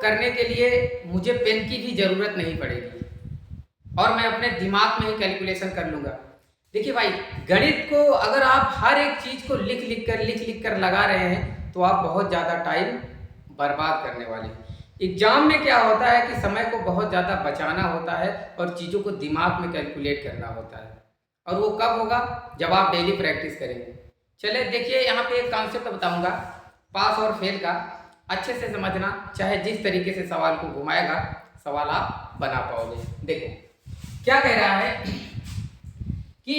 करने के लिए मुझे पेन की भी ज़रूरत नहीं पड़ेगी और मैं अपने दिमाग में ही कैलकुलेशन कर लूँगा। देखिए भाई, गणित को अगर आप हर एक चीज़ को लिख लिख कर लगा रहे हैं तो आप बहुत ज़्यादा टाइम बर्बाद करने वाले हैं। एग्ज़ाम में क्या होता है कि समय को बहुत ज़्यादा बचाना होता है और चीज़ों को दिमाग में कैलकुलेट करना होता है, और वो कब होगा? जब आप डेली प्रैक्टिस करेंगे। चलिए देखिए, यहाँ पे एक कॉन्सेप्ट बताऊँगा पास और फेल का, अच्छे से समझना, चाहे जिस तरीके से सवाल को घुमाएगा सवाल आप बना पाओगे। देखो क्या कह रहा है कि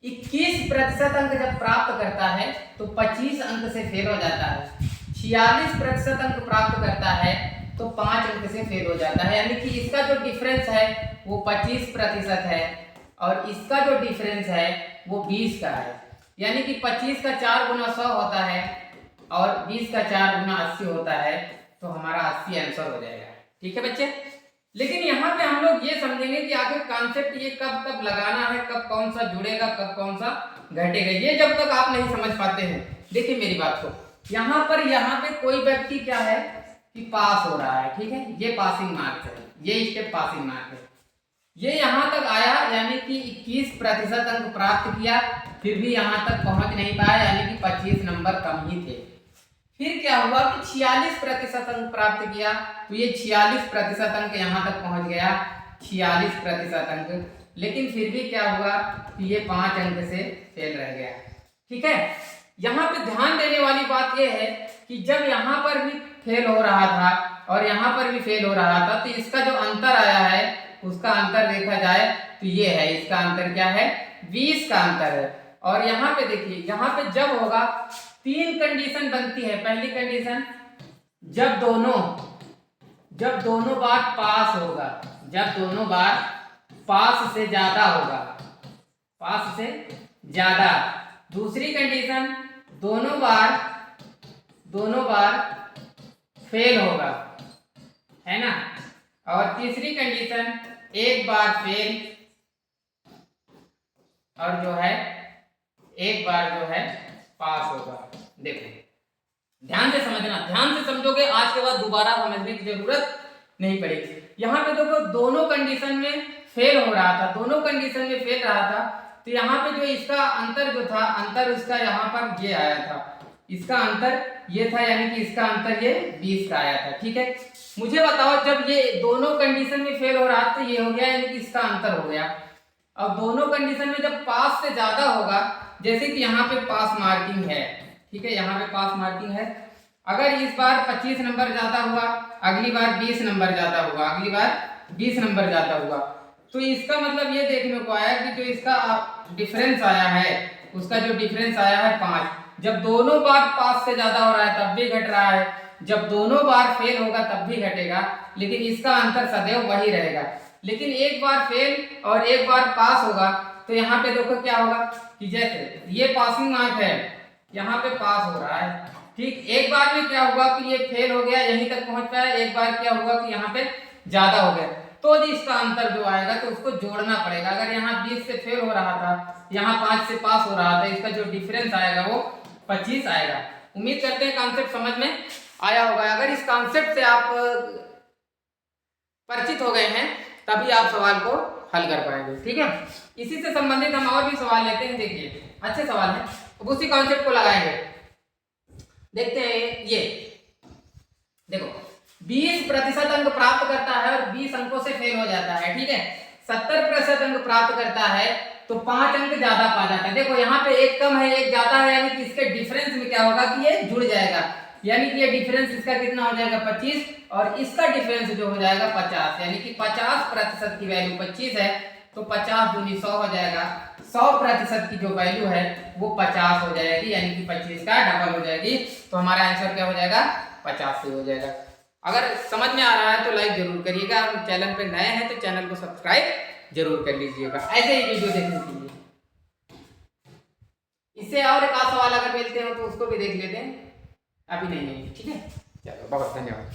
21% अंक जब प्राप्त करता है तो 25 अंक से फेल हो जाता है। 46% अंक प्राप्त करता है तो 5 अंक से फेल हो जाता है। यानी कि इसका जो डिफरेंस है वो 25% है और इसका जो डिफरेंस है वो 20 का है। यानी कि 25 का 4 गुना 100 होता है और 20 का 4 गुना 80 होता है, तो हमारा 80 आंसर हो जाएगा। ठीक है बच्चे, लेकिन यहाँ पे हम लोग ये समझेंगे कि आखिर कॉन्सेप्ट ये कब कब लगाना है, कब कौन सा जुड़ेगा, कब कौन सा घटेगा। ये जब तक आप नहीं समझ पाते हैं, देखिए मेरी बात को, यहाँ पे कोई व्यक्ति क्या है कि पास हो रहा है, ठीक है, ये पासिंग मार्क्स है, ये स्टेप पासिंग मार्क्स है। ये यहाँ तक आया यानी कि 21% अंक प्राप्त किया, फिर भी यहाँ तक पहुंच नहीं पाया, यानी कि 25 नंबर कम ही थे। फिर क्या हुआ कि 46% अंक प्राप्त किया, तो ये 46% अंक यहाँ तक पहुंच गया, 46% अंक, लेकिन फिर भी क्या हुआ कि ये 5 अंक से फेल रह गया। ठीक है, यहाँ पे ध्यान देने वाली बात यह है कि जब यहाँ पर भी फेल हो रहा था और यहाँ पर भी फेल हो रहा था, तो इसका जो अंतर आया है उसका अंतर देखा जाए तो ये है, इसका अंतर क्या है, 20 का अंतर है। और यहाँ पे देखिए, यहाँ पे जब होगा 3 कंडीशन बनती है। पहली कंडीशन, जब दोनों बार पास होगा, जब दोनों बार पास से ज्यादा होगा, पास से ज्यादा। दूसरी कंडीशन, दोनों बार फेल होगा, है ना। और तीसरी कंडीशन, एक बार फेल और जो है एक बार जो है पास होगा। देखो ध्यान से समझना, ध्यान से समझोगे आज के बाद दोबारा समझने की जरूरत नहीं पड़ेगी। यहाँ पे देखो दोनों कंडीशन में फेल हो रहा था, दोनों कंडीशन में फेल रहा था, तो यहाँ पे जो इसका अंतर जो था, अंतर इसका यहाँ पर ये आया था, इसका अंतर ये था, यानी कि इसका अंतर ये 20 का आया था। ठीक है, मुझे बताओ जब ये दोनों कंडीशन में फेल हो रहा था तो ये हो गया, यानी कि इसका अंतर हो गया। अब दोनों कंडीशन में जब पास से ज्यादा होगा, जैसे कि यहाँ पे पास मार्किंग है, ठीक है, यहाँ पे पास मार्किंग है, अगर इस बार 25 नंबर ज्यादा हुआ, अगली बार 20 नंबर ज्यादा हुआ, अगली बार 20 नंबर ज्यादा हुआ, तो इसका मतलब ये देखने को आया कि जो इसका डिफरेंस आया है, उसका जो डिफरेंस आया है 5। जब दोनों बार पास से ज्यादा हो रहा है तब भी घट रहा है, जब दोनों बार फेल होगा तब भी घटेगा, लेकिन इसका अंतर सदैव वही रहेगा। लेकिन एक बार फेल और एक बार पास होगा, तो यहाँ पे देखो क्या होगा कि जैसे ये पासिंग मार्क है, यहाँ पे पास हो रहा है, ठीक, एक बार में क्या हुआ कि ये फेल हो गया, यहीं तक पहुंच पाया, एक बार क्या हुआ कि यहाँ पे ज्यादा हो गया, तो इसका अंतर जो आएगा तो उसको जोड़ना पड़ेगा। अगर यहाँ 20 से फेल हो रहा था, यहाँ 5 से पास हो रहा था, इसका जो डिफरेंस आएगा वो 25 आएगा। उम्मीद करते हैं कॉन्सेप्ट समझ में आया होगा। अगर इस कॉन्सेप्ट से आप परिचित हो गए हैं तभी आप सवाल को हल कर पाएंगे। ठीक है, इसी से संबंधित हम और भी सवाल लेते हैं। देखिए अच्छे सवाल है, तो उसी कॉन्सेप्ट को लगाएंगे। देखते हैं, ये देखो 20% अंक प्राप्त करता है और 20 अंकों से फेल हो जाता है। ठीक है, 70% अंक प्राप्त करता है तो 5 अंक ज्यादा पा जाता है। देखो यहाँ पे एक कम है एक ज्यादा है, यानी कि इसके डिफरेंस में क्या होगा कि ये जुड़ जाएगा, यानी कि ये डिफरेंस इसका कितना हो जाएगा 25 और इसका डिफरेंस जो हो जाएगा 50, यानी कि 50% की वैल्यू 25 है तो 50 दूनी 100 हो जाएगा। 100% की जो वैल्यू है वो 50 हो जाएगी, यानी कि 25 का डबल हो जाएगी, तो हमारा आंसर क्या हो जाएगा 50 से हो जाएगा। अगर समझ में आ रहा है तो लाइक जरूर करिएगा, और चैनल पे नए हैं तो चैनल को सब्सक्राइब जरूर कर लीजिएगा ऐसे ही वीडियो देखने के लिए। इससे और एक सवाल अगर मिलते हो तो उसको भी देख लेते हैं, अभी नहीं। ठीक है, चलो बहुत धन्यवाद।